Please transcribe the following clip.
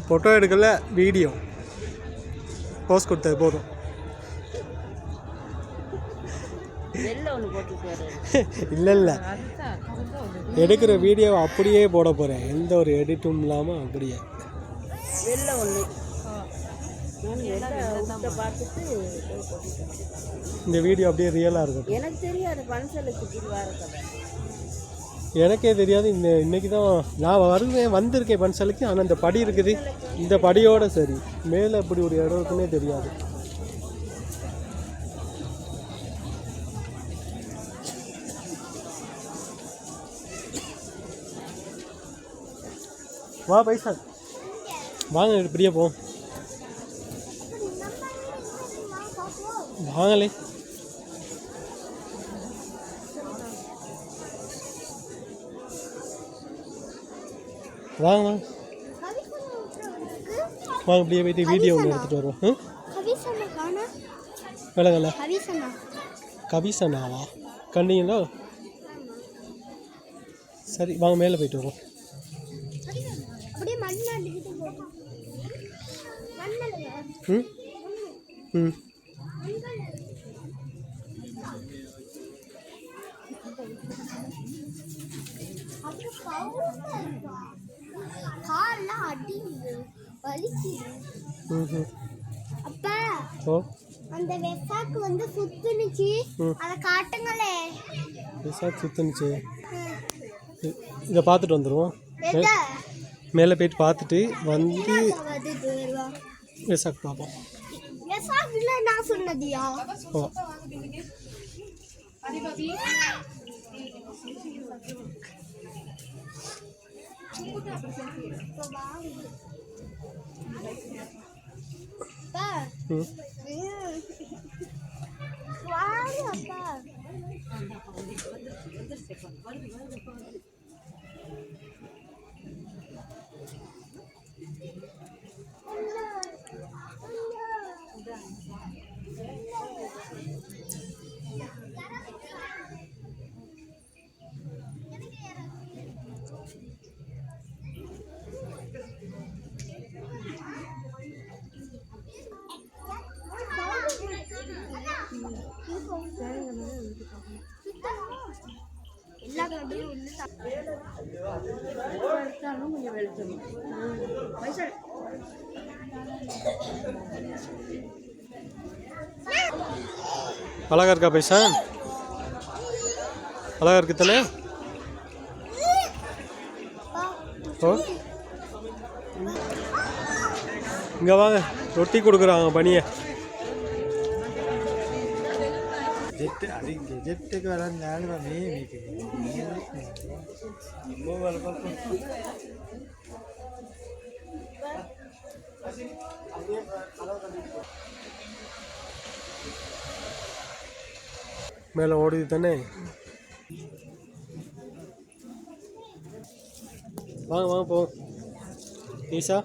Photo எடுக்கல, video post கொடுத்தது போதும். இல்லை இல்லை, எடுக்கிற வீடியோவை அப்படியே போட போகிறேன், எந்த ஒரு எடிட்டும் இல்லாமல் அப்படியே. இந்த வீடியோ அப்படியே ரியலாக இருக்கும். எனக்கு தெரியாது எனக்கே தெரியாது. இன்னைக்கு தான் நான் வந்திருக்கேன் பன்சலுக்கு. ஆனால் இந்த படி இருக்குது, இந்த படியோட சரி, மேலே இப்படி ஒரு இடம் இருக்குன்னே தெரியாது. வா பைசா, வாங்க இப்படியே போ, வாங்கலே. வாங்க வாங்க வாங்க, இப்படியே போயிட்டு வீடியோ ஒன்று எடுத்துகிட்டு வருவோம். விலங்கல்ல கவிசனாவா கண்டிங்களா? சரி வாங்க, மேலே போயிட்டு வருவோம். ம் ம் அப்பா அந்த வெசாக்கு வந்து சுத்துனுச்சு, அத காட்டுங்களே. வெசாக்கு சுத்துனுச்சு, இதை பார்த்துட்டு வந்துடுவோம். மேலே போயிட்டு பார்த்துட்டு வந்து வெசாக்கு பார்ப்போம். நான் சொன்னதியா? ஓ அழகா இருக்கா பைசா? அழகா இருக்கு தானே? ஓ இங்கே வாங்க, ரொட்டி கொடுக்குறாங்க பனியை. ஜெட்டுக்கு வர மேலே ஓடுது தானே? வாங்க வாங்க போ ஈஷா.